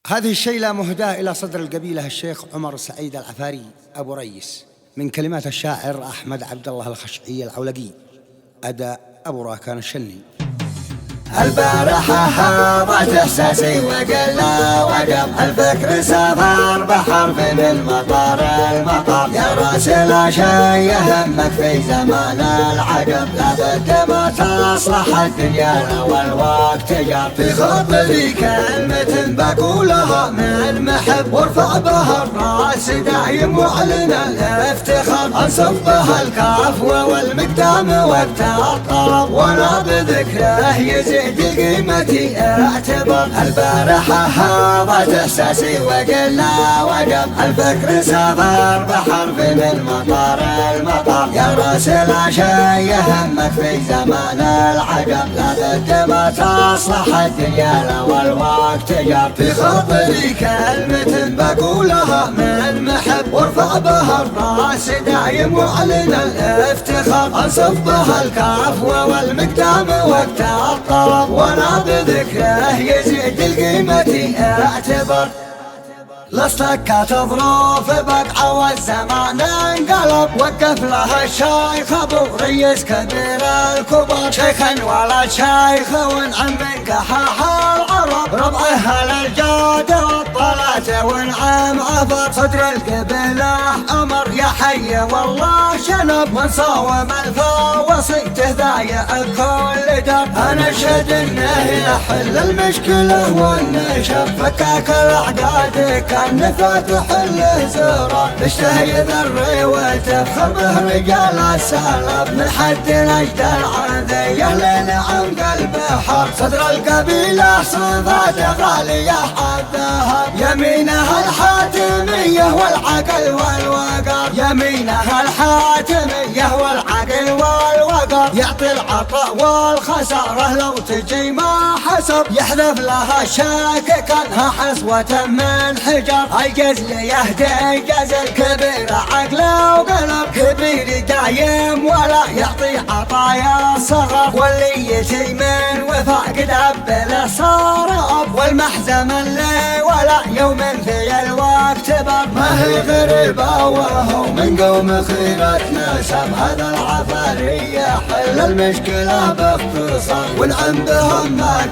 هذه الشيلة مهداة إلى صدر القبيلة الشيخ عمر سعيد العفاري أبو ريس، من كلمات الشاعر أحمد عبد الله الخشعي العولقي، أداء أبو راكان الشني. البارحة هاضت إحساسي وقلنا وقف الفكر سافر بحرف بالمطار المطار يا راسل شي يهمك في زمان العقب لابد ما تصلح الدنيا والوقت جاب في خاطري كلمة بقولها من محب وارفع بها الراس دايم واعلن الافتخار انصب بها الكاف والمقدام وقت الطلب وانا بذكره يزيد قيمتي اعتبر. البارحة هاضت احساسي وقلنا وقف الفكر سافر بحرف من مطار المطار يا راسل شي يهمك في زمان العقب لابد ما تصلح الدنيا والوقت جاب في خاطري كلمة بقولها من محب وارفع بها الراس دايم واعلن الافتخار انصب بها الكاف والمقدام وقت الطلب وانا بذكره يزيد القيمة اعتبر. لاستكت ظروف بقعة والزمان انقلب وقف لها الشيخ ابو ريس كبير الكبر شيخا ولا شيخ وانعم من قحاح العرب ربعها للجاد والطلات وانعم عبر صدر القبيلة امر يا حي والله شنب ونصاوم الفاوصي تهدايا كل درب انا اشهد انه يحل المشكلة والنشب فكاك الاعقاد كان فاتح الزرار تشتهي ذري وتفخر به رجال السلف من حد نجد العذية لنعم قلب حر صدر القبيلة صفات غالية حدها يمينها الحاتمية والعقل والوقار يمينها الحاتمية والعقل والوقار يعطي العطاء والخسارة لو تجي ما حسب يحذف لها شاك كانها حسوة من حجر الجزل يهدي جزل كبير عقله وقلب كبير دايم ولا يعطي عطايا صغر واللي يتي من وفاء قد أبله صار أب والمحزم اللي ولا يوم في الوقت بر ما هي غريبة وهو من قوم خيرة نسب هذا العفاري يحل المشكلة باختصار والعم بهم ما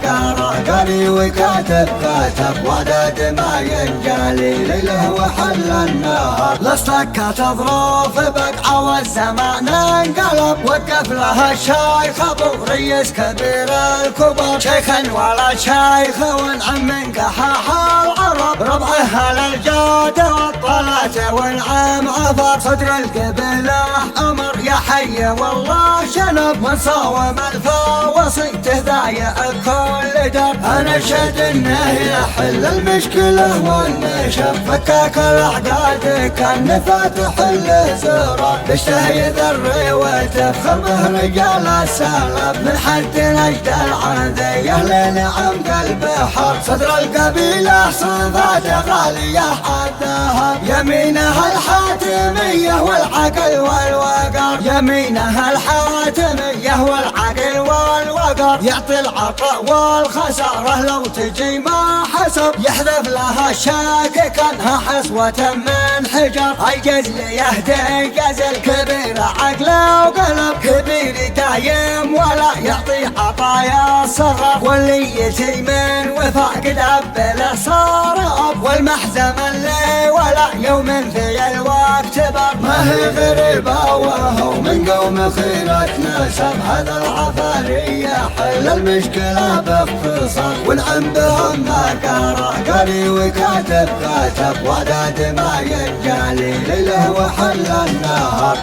قاري وكاتب كاتب وعدد ما ينجلي ليله وحل النهار لاستكت ظروف بقعة والزمان انقلب وقف لها الشيخ ابو ريس كبير الكبر شيخا ولا شيخ وانعم من قحاح العرب ربعها للجاد والطلات وانعم عبر صدر القبيلة امر يا حي والله شنب ونصاوم الفاوصي تهدايا كل درب انا اشهد انه يحل المشكلة والنشب فكاك الاعقاد كان فاتح الزرار تشتهي ذري وتفخر به رجال السلف من حد نجد العذية لنعم قلب حر صدر القبيلة صفات غالية حدها يمينها الحاتمية والعقل والوقار يمينها الحاتمية والعقل والوقار يعطي العطاء والخسارة لو تجي ما حسب يحذف لها شاك كانها حسوة من حجر الجزل يهدي جزل كبير عقله وقلب كبير دايم ولا يعطي عطايا صغر واللي يتي من وفاء قد أبله صار أب والمحزم اللي ولا يوم في الوقت بر ما هي غريبة وهو من قوم خيرة نسب هذا العفاري يحل المشكلة باختصار والعم بهم ما قاري وكاتب كاتب وعدد ما ينجلي ليله وحل النهار.